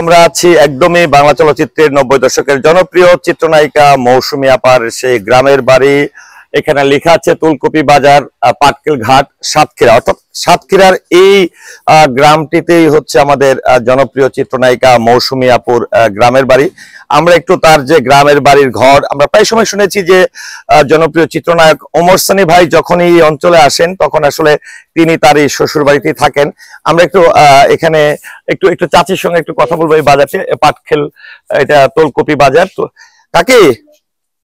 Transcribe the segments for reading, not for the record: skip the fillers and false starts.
আমরা আছি একদমই বাংলা চলচ্চিত্রের 90 দশকের জনপ্রিয় চিত্রনায়িকা মৌসুমী আপার সেই গ্রামের বাড়ি। এখানে লেখা আছে তুলকপি বাজার, পাটকেল ঘাট, সাতক্ষীরা। অর্থাৎ সাতক্ষীরার এই গ্রামটিতেই হচ্ছে আমাদের জনপ্রিয় চিত্রনায়িকা মৌসুমী আপুর গ্রামের বাড়ি। আমরা একটু তার যে গ্রামের বাড়ির ঘর, আমরা প্রায় সময় শুনেছি যে জনপ্রিয় চিত্রনায়ক ওমর সানি ভাই যখন এই অঞ্চলে আসেন তখন আসলে তিনি তার এই শ্বশুর বাড়িতেই থাকেন। আমরা একটু এখানে একটু একটু চাচির সঙ্গে একটু কথা বলবো এই বাজারটি, পাটকেল, এটা তুলকপি বাজার। তো কাকি,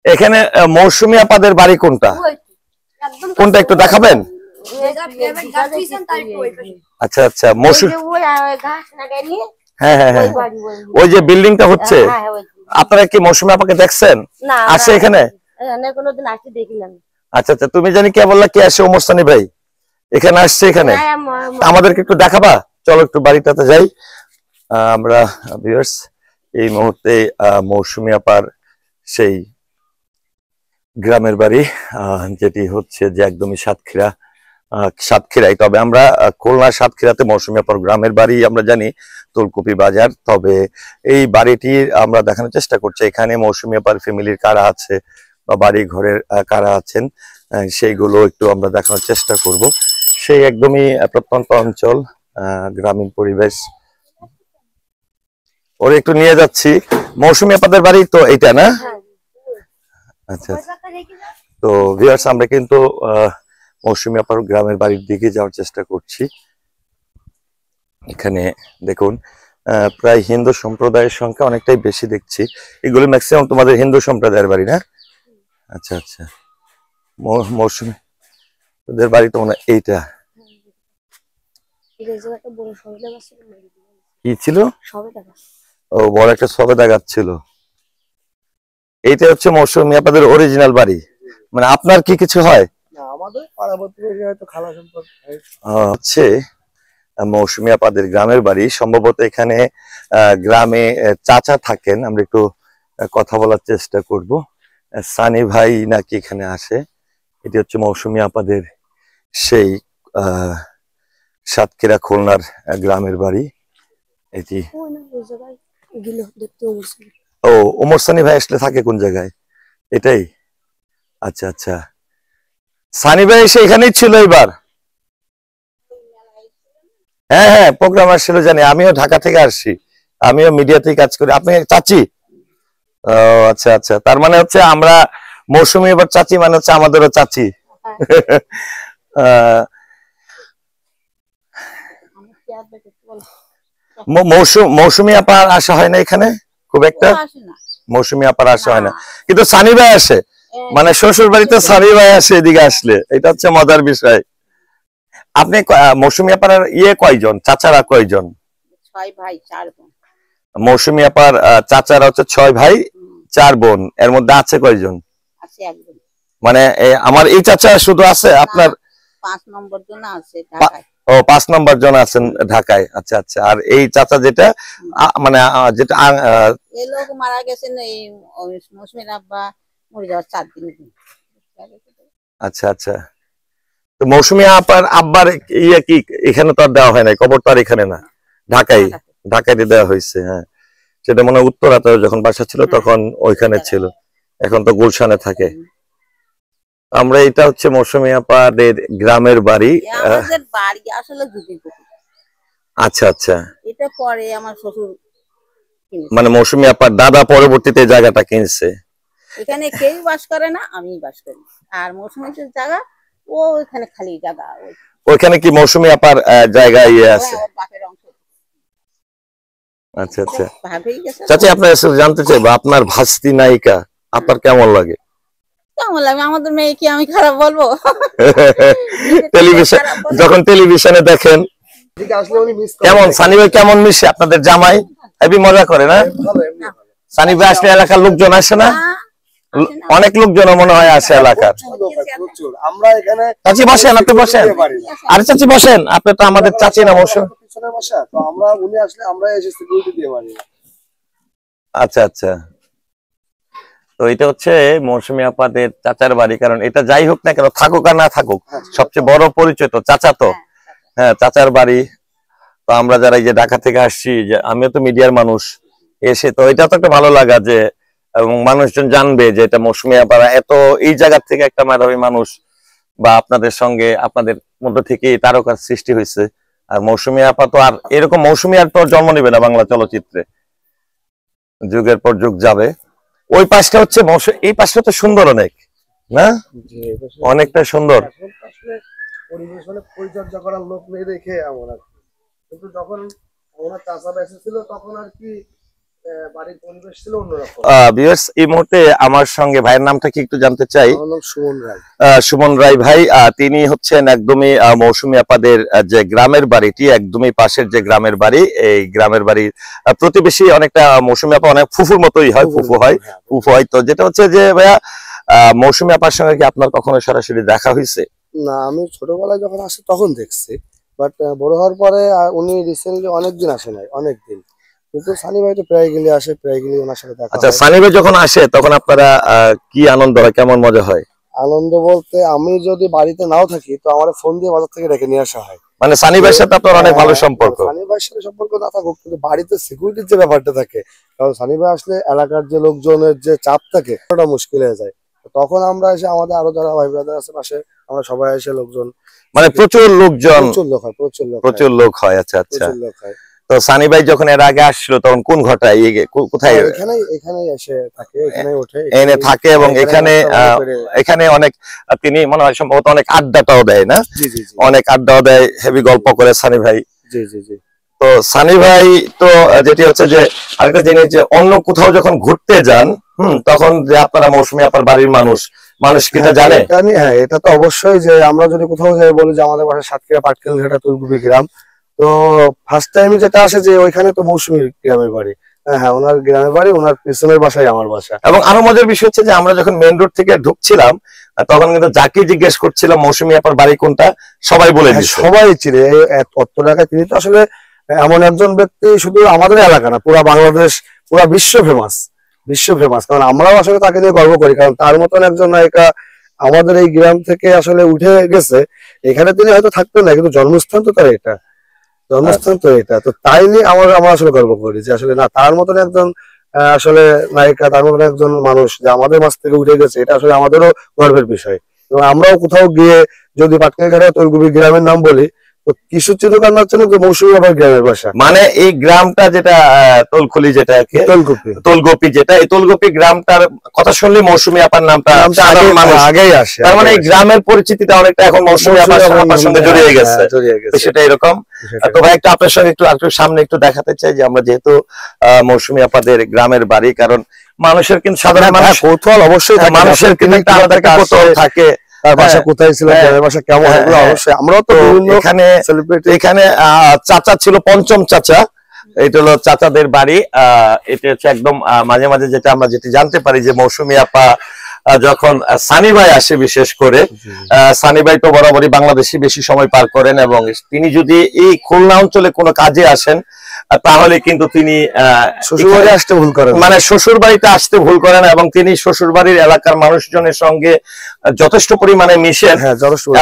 এখানে মৌসুমী আপাদের বাড়ি কোনটা কোনটা একটু দেখাবেন? আচ্ছা আচ্ছা, হ্যাঁ হ্যাঁ হ্যাঁ, ওই যে বিল্ডিংটা হচ্ছে। আপনারা কি মৌসুমী আপাকে দেখছেন আসে এখানে? আচ্ছা আচ্ছা, তুমি জানি কে বললা কে আসে? ওমর সানি ভাই এখানে আসছে। এখানে আমাদেরকে একটু দেখাবা? চলো একটু বাড়িটাতে যাই আমরা। ভিউয়ার্স, এই মুহূর্তে মৌসুমী আপার সেই গ্রামের বাড়ি, যেটি হচ্ছে যে একদমই সাতক্ষীরাই। তবে আমরা খুলনা সাতক্ষীরাতে মৌসুমী আপার গ্রামের বাড়ি আমরা জানি তুলকপি বাজার। তবে এই বাড়িটি আমরা দেখানোর চেষ্টা করছি এখানে মৌসুমী আপার ফ্যামিলির কারা আছে বা বাড়ি ঘরের কারা আছেন সেইগুলো একটু আমরা দেখানোর চেষ্টা করব। সেই একদমই প্রত্যন্ত অঞ্চল, গ্রামীণ পরিবেশ। ওরে একটু নিয়ে যাচ্ছি। মৌসুমী আপাদের বাড়ি তো এইটা না? আচ্ছা, তো ভিউয়ার্স, আমরা কিন্তু মৌসুমী আপার গ্রামের বাড়ির দিকে যাওয়ার চেষ্টা করছি। এখানে দেখুন প্রায় হিন্দু সম্প্রদায়ের সংখ্যা অনেকটাই বেশি দেখছি। এগুলো ম্যাক্সিমাম তোমাদের হিন্দু সম্প্রদায়ের বাড়ি না? আচ্ছা আচ্ছা, মৌসুমী ওদের বাড়ি তো মনে এইটা কি ছিল? ও, বড় একটা সবেদা গাছ ছিল। এইটা হচ্ছে মৌসুমী আপাদের অরিজিনাল বাড়ি। মানে আপনার কি কিছু হয়? হচ্ছে মৌসুমী আপাদের গ্রামের বাড়ি। সম্ভবত এখানে গ্রামে চাচা থাকেন। আমরা একটু কথা বলার চেষ্টা করব। সানি ভাই নাকি এখানে আসে। এটি হচ্ছে মৌসুমী আপাদের সেই সাতক্ষীরা খুলনার গ্রামের বাড়ি। এটি ও, ওমর সানি ভাই আসলে থাকে কোন জায়গায়? এটাই? আচ্ছা আচ্ছা, সানি ভাই এসে এখানেই ছিল এবার? হ্যাঁ হ্যাঁ, প্রোগ্রাম আসছিল জানি। আমিও ঢাকা থেকে আসছি, আমিও মিডিয়াতেই কাজ করি। আপনি চাচি? ও আচ্ছা আচ্ছা, তার মানে হচ্ছে আমরা মৌসুমী এবার চাচি মানে হচ্ছে আমাদেরও চাচি। মৌসুমী আপার আসা হয় না এখানে খুব একটা? মৌসুমী আপার আসা হয় না, কিন্তু সানি ভাই আসে। মানে শ্বশুর বাড়িতে সানি ভাই আসে এদিকে আসলে, এটা হচ্ছে মজার বিষয়। আপনি মৌসুমী আপার কয়জন, চাচারা কয়জন? 6 ভাই 4 বোন। মৌসুমী আপার চাচারা হচ্ছে 6 ভাই 4 বোন। এর মধ্যে আছে কয়জন? আছে একজন। মানে আমার এই চাচা শুধু আছে? আপনার 5 নম্বর জন আছে ঢাকায়। ও, 5 নম্বর জন আছেন ঢাকায়। আচ্ছা আচ্ছা, আর এই চাচা যেটা মানে যেটা এই লোক মারা গেছেন এই মৌসুমীর আব্বা মরে যাওয়ার 4 দিন। আচ্ছা আচ্ছা, তো মৌসুমী আপার আব্বার কি এখানে তো আর দেওয়া হয় নাই, কবর তো আর এখানে না, ঢাকায় দেওয়া হয়েছে। হ্যাঁ, সেটা মনে হয় উত্তরাতে যখন বাসা ছিল তখন ওইখানে ছিল, এখন তো গুলশানে থাকে। আমরা এটা হচ্ছে মৌসুমী আপাদের গ্রামের বাড়ি। আমাদের বাড়ি আসলে আচ্ছা আচ্ছা, এটা পরে আমার শ্বশুর মানে মৌসুমী আপার দাদা পরবর্তীতে জায়গাটা কিনছে। এখানে কেউ বাস করে না, আমি বাস করি। আর মৌসুমীর জায়গা ও এখানে খালি জায়গা। ওইখানে কি মৌসুমী আপার জায়গা আছে? আচ্ছা আচ্ছা, চাচি আপনার জানতে চাইবো আপনার ভাস্তি নায়িকা আপনার কেমন লাগে? কেমন লাগে? আমাদের মেয়েকে আমি খারাপ বলবো? টেলিভিশন, যখন টেলিভিশনে দেখেন কেমন সানি ভাই কেমন মিশে আপনাদের জামাই? হেবি মজা করে না? সানি ভাই আসলে এলাকার লোকজন আসে না? অনেক লোকজন মনে হয় আসে এলাকার। চাচি বসেন, আপনি বসেন। আরে চাচি বসেন, আপনি তো আমাদের চাচি না? বসেন। আচ্ছা আচ্ছা, তো এটা হচ্ছে মৌসুমী আপাদের চাচার বাড়ি। কারণ এটা যাই হোক না কেন, থাকুক আর না থাকুক, সবচেয়ে বড় পরিচয় তো চাচা। তো হ্যাঁ, চাচার বাড়ি। তো আমরা যারা এই যে ঢাকা থেকে আসছি, যে আমিও তো মিডিয়ার মানুষ, এসে তো এটা তো একটা ভালো লাগা যে এবং মানুষজন জানবে যে এটা মৌসুমী আপা এত এই জায়গা থেকে একটা মেধাবী মানুষ, বা আপনাদের সঙ্গে আপনাদের মধ্যে থেকে তারকার সৃষ্টি হয়েছে। আর মৌসুমী আপা তো আর এরকম মৌসুমী আর তো জন্ম নেবে না বাংলা চলচ্চিত্রে, যুগের পর যুগ যাবে। ওই পাশটা হচ্ছে এই পাশটা তো সুন্দর অনেক না, অনেকটা সুন্দর। পরিবেশ মানে পরিচর্যা করার লোক নেই দেখে এমন আর কি। কিন্তু যখন ওনার চাষা বেঁচে ছিল তখন আর কি বাড়ির পরিবেশ ছিল অন্যরকম। ভিউয়ার্স, এই মুহূর্তে আমার সঙ্গে ভাইয়ের নামটা কি একটু জানতে চাই। আমার নাম সুমন রায়। সুমন রায় ভাই, তিনি হচ্ছেন একদমই মৌসুমী আপাদের যে গ্রামের বাড়িটি, একদমই পাশের যে গ্রামের বাড়ি, এই গ্রামের বাড়ির প্রতিবেশী। অনেকটা মৌসুমী আপা অনেক ফুফুর মতোই হয়, ফুফু হয়। তো যেটা হচ্ছে যে ভাইয়া, মৌসুমী আপার সঙ্গে কি আপনার কখনো সরাসরি দেখা হয়েছে? না, আমি ছোটবেলায় যখন আসি তখন দেখছি, বাট বড় হওয়ার পরে উনি রিসেন্টলি অনেকদিন আসে নাই, অনেকদিন। কিন্তু সানি ভাই তো প্রায় গেলে আসে, প্রায় গেলে ওনার সাথে দেখা। আচ্ছা, সানি ভাই যখন আসে তখন আপনারা কি আনন্দ হয়, কেমন মজা হয়? আনন্দ বলতে, আমি যদি বাড়িতে নাও থাকি তো আমার ফোন দিয়ে বাজার থেকে ডেকে নিয়ে আসা হয়। মানে সানি ভাইয়ের সাথে আপনার অনেক ভালো সম্পর্ক? সানি ভাইয়ের সাথে সম্পর্ক না থাকুক, কিন্তু বাড়িতে সিকিউরিটির যে ব্যাপারটা থাকে, কারণ সানি ভাই আসলে এলাকার যে লোকজনের যে চাপ থাকে ওটা মুশকিল হয়ে যায়। তখন আমরা এসে আমাদের আরো যারা ভাই ব্রাদার আছে পাশে, আমরা সবাই এসে লোকজন, মানে প্রচুর লোকজন, প্রচুর লোক হয়। আচ্ছা আচ্ছা। তো সানি ভাই যখন এর আগে আসছিল তখন কোন ঘটায় কোথায়? এখানেই এসে থাকে, এখানেই ওঠে, এনে থাকে, এবং এখানে অনেক, তিনি মনে হয় সম্ভবত অনেক আড্ডাটাও দেয় না? অনেক আড্ডাও দেয়, হেভি গল্প করে সানি ভাই। জি। তো সানি ভাই তো যেটি হচ্ছে যে আরেকটা জিনিস, যে অন্য কোথাও যখন ঘুরতে যান তখন যে আপনারা মৌসুমী আপার বাড়ির মানুষ কি এটা জানে? হ্যাঁ, এটা তো অবশ্যই, যে আমরা যদি কোথাও যাই বলি যে আমাদের বাসা সাতক্ষীরা পাটকেল ঘাটা তুলকুপি গ্রাম, তো ফার্স্ট টাইম যেটা আসে যে ওইখানে তো মৌসুমী গ্রামের বাড়ি। হ্যাঁ, ওনার গ্রামের বাড়ি, ওনার পিছনের বাসায় আমার বাসা। এবং আরো মজার বিষয় হচ্ছে যে আমরা যখন মেইন রোড থেকে ঢুকছিলাম তখন কিন্তু যাকে জিজ্ঞেস করছিলাম মৌসুমী আপার বাড়ি কোনটা, সবাই বলে দিচ্ছে, সবাই চিনে। অত টাকা তিনি তো আসলে এমন একজন ব্যক্তি, শুধু আমাদের এলাকা না, পুরা বাংলাদেশ, পুরা বিশ্ব ফেমাস। কারণ আমরাও আসলে তাকে নিয়ে গর্ব করি, কারণ তার মতন একজন নায়িকা আমাদের এই গ্রাম থেকে আসলে উঠে গেছে। এখানে তিনি হয়তো থাকতেন না, কিন্তু জন্মস্থান তো তার এটা, তো তাই নিয়ে আমরা আসলে গর্ব করি যে আসলে না, তার মতন একজন আসলে নায়িকা, তার মতন একজন মানুষ যে আমাদের মাঝ থেকে উঠে গেছে, এটা আসলে আমাদেরও গর্বের বিষয়। এবং আমরাও কোথাও গিয়ে যদি পাটকেল ঘাটা তুলকুপি গ্রামের নাম বলি, কিছু চিন্তা না ছিল যে মৌসুমী আপার গ্রামের বাসা। মানে এই গ্রামটা যেটা তোলখলি, যেটা তোলগোপি, যেটা এই তোলগোপি গ্রামটার কথা শুনলে মৌসুমী আপার নামটা আগেই আসে। তার মানে এই গ্রামের পরিচিতিটা অনেকটা এখন মৌসুমী আপার সঙ্গে জড়িয়ে গেছে, সেটা এরকম। তো ভাই, একটু আপনার সঙ্গে একটু সামনে একটু দেখাতে চাই যে আমরা যেহেতু মৌসুমী আপাদের গ্রামের বাড়ি, কারণ মানুষের কিন্তু সাধারণ কৌতূহল অবশ্যই থাকে, মানুষের কিন্তু একটা আলাদা কৌতূহল থাকে, তার বাসা কোথায় ছিল, বাসা কেমন, অবশ্যই। আমরাও তো এখানে চাচা ছিল, পঞ্চম চাচা, এটা হলো চাচাদের বাড়ি। এটা হচ্ছে একদম মাঝে মাঝে যেটি জানতে পারি যে মৌসুমী আপা যখন সানি ভাই আসে, বিশেষ করে সানি ভাই তো বরাবরই বাংলাদেশে বেশি সময় পার করেন, এবং তিনি যদি এই খুলনা অঞ্চলে কোনো কাজে আসেন তাহলে কিন্তু তিনি শ্বশুরবাড়ি আসতে ভুল করেন, মানে শ্বশুর বাড়িতে আসতে ভুল করেন, এবং তিনি শ্বশুর বাড়ির এলাকার মানুষজনের সঙ্গে যথেষ্ট পরিমাণে মিশেন,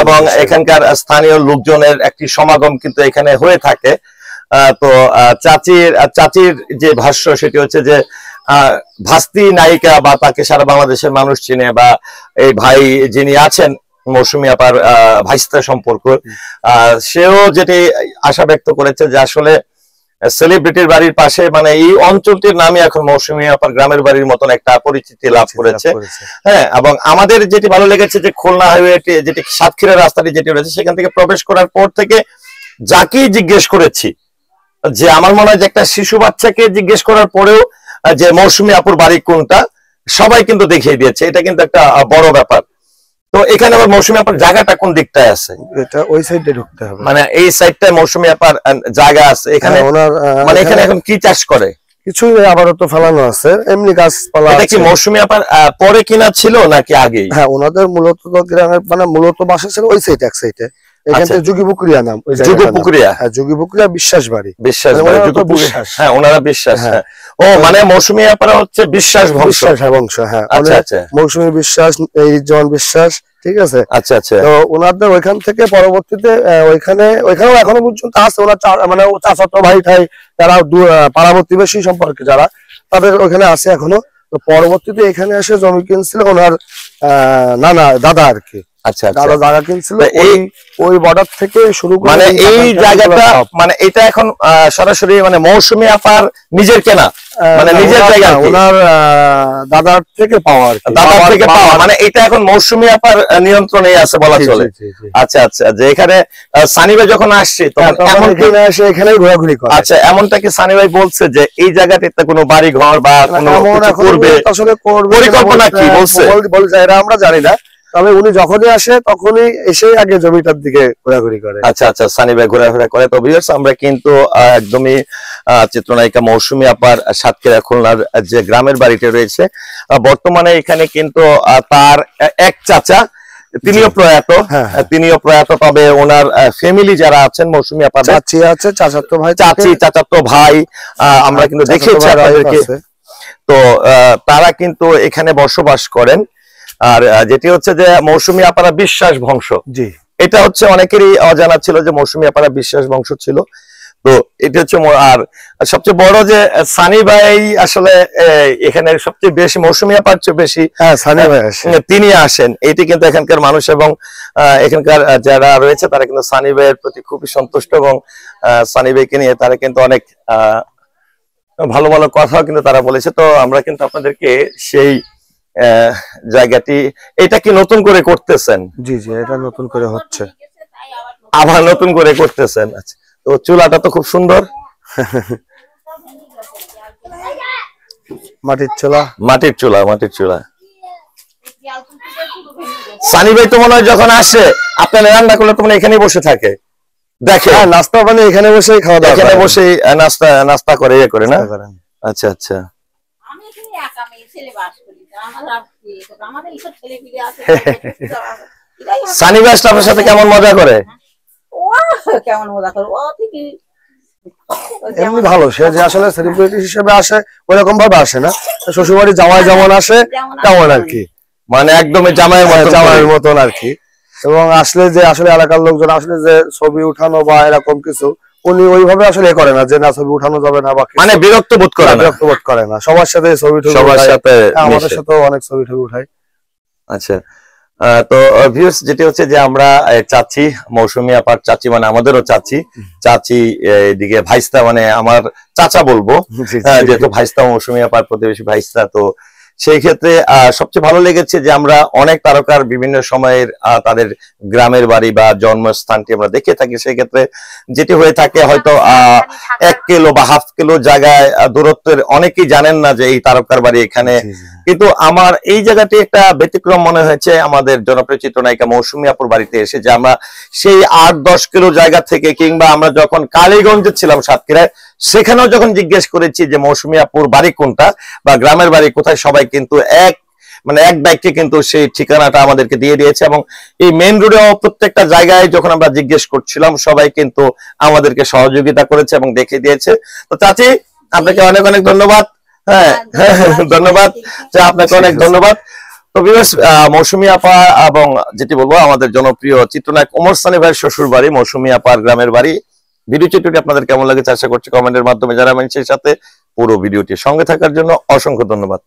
এবং এখানকার স্থানীয় লোকজনের একটি সমাগম কিন্তু এখানে হয়ে থাকে। তো চাচির যে ভাষ্য, সেটি হচ্ছে যে ভাস্তি নায়িকা, বা তাকে সারা বাংলাদেশের মানুষ চিনে, বা এই ভাই যিনি আছেন মৌসুমী আপার ভাইস্তা সম্পর্ক, সেও যেটি আশা ব্যক্ত করেছে যে আসলে সেলিব্রিটির বাড়ির পাশে, মানে এই অঞ্চলটির নামে এখন মৌসুমী আপার গ্রামের বাড়ির মতন একটা পরিচিতি লাভ করেছে। হ্যাঁ, এবং আমাদের যেটি ভালো লেগেছে যে খুলনা হাইওয়ে, যেটি সাতক্ষীরা রাস্তাটি যেটি রয়েছে, সেখান থেকে প্রবেশ করার পর থেকে যাকেই জিজ্ঞেস করেছি, যে আমার মনে হয় যে একটা শিশু বাচ্চাকে জিজ্ঞেস করার পরেও যে মৌসুমী আপুর বাড়ি কোনটা, সবাই কিন্তু দেখিয়ে দিয়েছে। এটা কিন্তু একটা বড় ব্যাপার। তো এখানে আবার মৌসুমী আপার জায়গাটা কোন দিকটায় আছে? এটা ওই সাইডে ঢুকতে হবে, মানে এই সাইডটায় মৌসুমী আপার জায়গা আছে। এখানে মানে এখানে এখন কি চাষ করে? কিছুই আপাতত ফেলানো আছে, এমনি গাছপালা। এটা কি মৌসুমী আপার পরে কিনা ছিল নাকি আগেই? হ্যাঁ, ওনাদের মূলত গ্রামের, মানে মূলত বাসা ছিল ওই সাইডে, এক সাইডে। এখান থেকে যুগীপুকুরিয়া নাম, ওই যুগীপুকুরিয়া, হ্যাঁ যুগীপুকুরিয়া বিশ্বাস বাড়ি, বিশ্বাস বাড়ি, হ্যাঁ ওনারা বিশ্বাস, হ্যাঁ ও মানে মৌসুমী আপারা হচ্ছে বিশ্বাস বংশ, বংশ, হ্যাঁ আচ্ছা আচ্ছা, মৌসুমী বিশ্বাস, এই জন বিশ্বাস, ঠিক আছে, আচ্ছা আচ্ছা। তো ওনাদের ওইখান থেকে পরবর্তীতে ওইখানেও এখনো পর্যন্ত আছে ওনার মানে চাচাতো ভাই ঠাই যারা পাড়া প্রতিবেশী সম্পর্কে যারা, তাদের ওইখানে আছে এখনো। তো পরবর্তীতে এখানে এসে জমি কিনছিল ওনার নানা দাদা আর কি, আচ্ছা দাদা জায়গা কিনছিল ওই বর্ডার থেকে শুরু করে, মানে এই জায়গাটা মানে এটা এখন সরাসরি মানে মৌসুমী আপার নিজের কেনা, মানে নিজের জায়গা, ওনার দাদার থেকে পাওয়া আর কি, দাদার থেকে পাওয়া, মানে এটা এখন মৌসুমী আপার নিয়ন্ত্রণে আছে বলা চলে। আচ্ছা আচ্ছা, যে এখানে সানি ভাই যখন আসছে তখন এখানেই ঘোরাঘুরি করে। আচ্ছা, এমনটা কি সানি ভাই বলছে যে এই জায়গাতে কোনো বাড়ি ঘর বা কোনো করবে, আসলে পরিকল্পনা কি বলছে আমরা জানি না, তবে উনি যখনই আসে তখনই এসে আগে জমিটার দিকে ঘোরাঘুরি করে। আচ্ছা আচ্ছা, সানি ভাই ঘোরাফেরা করে। তো ভিউয়ার্স, আমরা কিন্তু একদমই চিত্রনায়িকা মৌসুমী আপার সাতক্ষীরা খুলনার যে গ্রামের বাড়িতে রয়েছে, বর্তমানে এখানে কিন্তু তার এক চাচা তিনিও প্রয়াত, তবে ওনার ফ্যামিলি যারা আছেন মৌসুমী আপার চাচি আছে, চাচাতো ভাই, চাচাতো ভাই, আমরা কিন্তু দেখেছি আপনাদেরকে। তো তারা কিন্তু এখানে বসবাস করেন। আর যেটি হচ্ছে যে মৌসুমী আপারা বিশ্বাস বংশ, জি এটা হচ্ছে অনেকেরই অজানা ছিল যে মৌসুমী আপারা বিশ্বাস বংশ ছিল। তো এটা হচ্ছে, আর সবচেয়ে বড় যে সানি ভাই আসলে এখানে সবচেয়ে বেশি মৌসুমী আপার চেয়ে বেশি সানি ভাই তিনি আসেন, এটি কিন্তু এখানকার মানুষ এবং এখানকার যারা রয়েছে তারা কিন্তু সানি ভাইয়ের প্রতি খুবই সন্তুষ্ট, এবং সানি ভাইকে নিয়ে তারা কিন্তু অনেক ভালো ভালো কথাও কিন্তু তারা বলেছে। তো আমরা কিন্তু আপনাদেরকে সেই জায়গাটি, এটা কি নতুন করে করতেছেন? জি জি, এটা নতুন করে হচ্ছে, আবার নতুন করে করতেছেন। আচ্ছা, তো চুলাটা তো খুব সুন্দর, মাটির চুলা, মাটির চুলা, মাটির চুলা। সানি ভাই তো মনে হয় যখন আসে আপনার রান্না করলে তো এখানেই বসে থাকে, দেখে নাস্তা মানে এখানে বসেই খাওয়া দাওয়া, এখানে বসেই নাস্তা করে ইয়ে করে না। আচ্ছা আচ্ছা, সানি ভাই আপনার সাথে কেমন মজা করে? কেমন মজা করে, ও ঠিকই এমনি ভালো, সে যে আসলে সেলিব্রিটি হিসেবে আসে ওইরকম ভাবে আসে না, শ্বশুরবাড়ি জামাই যেমন আসে তেমন আর কি, মানে একদমই জামাইয়ের মতন আর কি। এবং আসলে যে আসলে এলাকার লোকজন আসলে যে ছবি উঠানো বা এরকম কিছু উনি ওইভাবে আসলে করে না, যে না ছবি উঠানো যাবে না বা মানে বিরক্ত বোধ করে না, সবার সাথে ছবি টবি, সবার সাথে, আমাদের সাথেও অনেক ছবি টবি উঠাই। আচ্ছা, তো ভিউয়ার্স, যেটি হচ্ছে যে আমরা চাচি মৌসুমী আপার চাচি, মানে আমাদেরও চাচি এদিকে ভাইস্তা, মানে আমার চাচা বলবো, যেহেতু ভাইস্তা মৌসুমী আপার প্রতিবেশী ভাইস্তা। তো সেই ক্ষেত্রে সবচেয়ে ভালো লেগেছে যে আমরা অনেক তারকার বিভিন্ন সময়ের তাদের গ্রামের বাড়ি বা জন্মস্থানটি আমরা দেখে থাকি। সেই ক্ষেত্রে যেটি হয়ে থাকে হয়তো 1 কিলো বা হাফ কিলো জায়গায় দূরত্বের অনেকেই জানেন না যে এই তারকার বাড়ি এখানে, কিন্তু আমার এই জায়গাটি একটা ব্যতিক্রম মনে হয়েছে আমাদের জনপ্রিয় চিত্রনায়িকা মৌসুমী আপুর বাড়িতে এসে, যে আমরা সেই 8-10 কিলো জায়গা থেকে, কিংবা আমরা যখন কালীগঞ্জে ছিলাম সাতক্ষীরায়, সেখানেও যখন জিজ্ঞেস করেছি যে মৌসুমী আপুর বাড়ি কোনটা বা গ্রামের বাড়ি কোথায়, সবাই কিন্তু এক বাক্যে কিন্তু সেই ঠিকানাটা আমাদেরকে দিয়ে দিয়েছে। এবং এই মেইন রোডে প্রত্যেকটা জায়গায় যখন আমরা জিজ্ঞেস করছিলাম, সবাই কিন্তু আমাদেরকে সহযোগিতা করেছে এবং দেখে দিয়েছে। তো চাচি, আপনাকে অনেক অনেক ধন্যবাদ। হ্যাঁ, ধন্যবাদ, আপনাকে অনেক ধন্যবাদ। তো ভিউয়ার্স, মৌসুমী আপা এবং যেটি বলবো আমাদের জনপ্রিয় চিত্রনায়ক ওমর সানি ভাইয়ের শ্বশুর বাড়ি মৌসুমী আপার গ্রামের বাড়ি। ভিডিও চিত্রটি আপনাদের কেমন লাগে আশা করছি কমেন্টের মাধ্যমে জানাবেন। সেই সাথে পুরো ভিডিওটি সঙ্গে থাকার জন্য অসংখ্য ধন্যবাদ।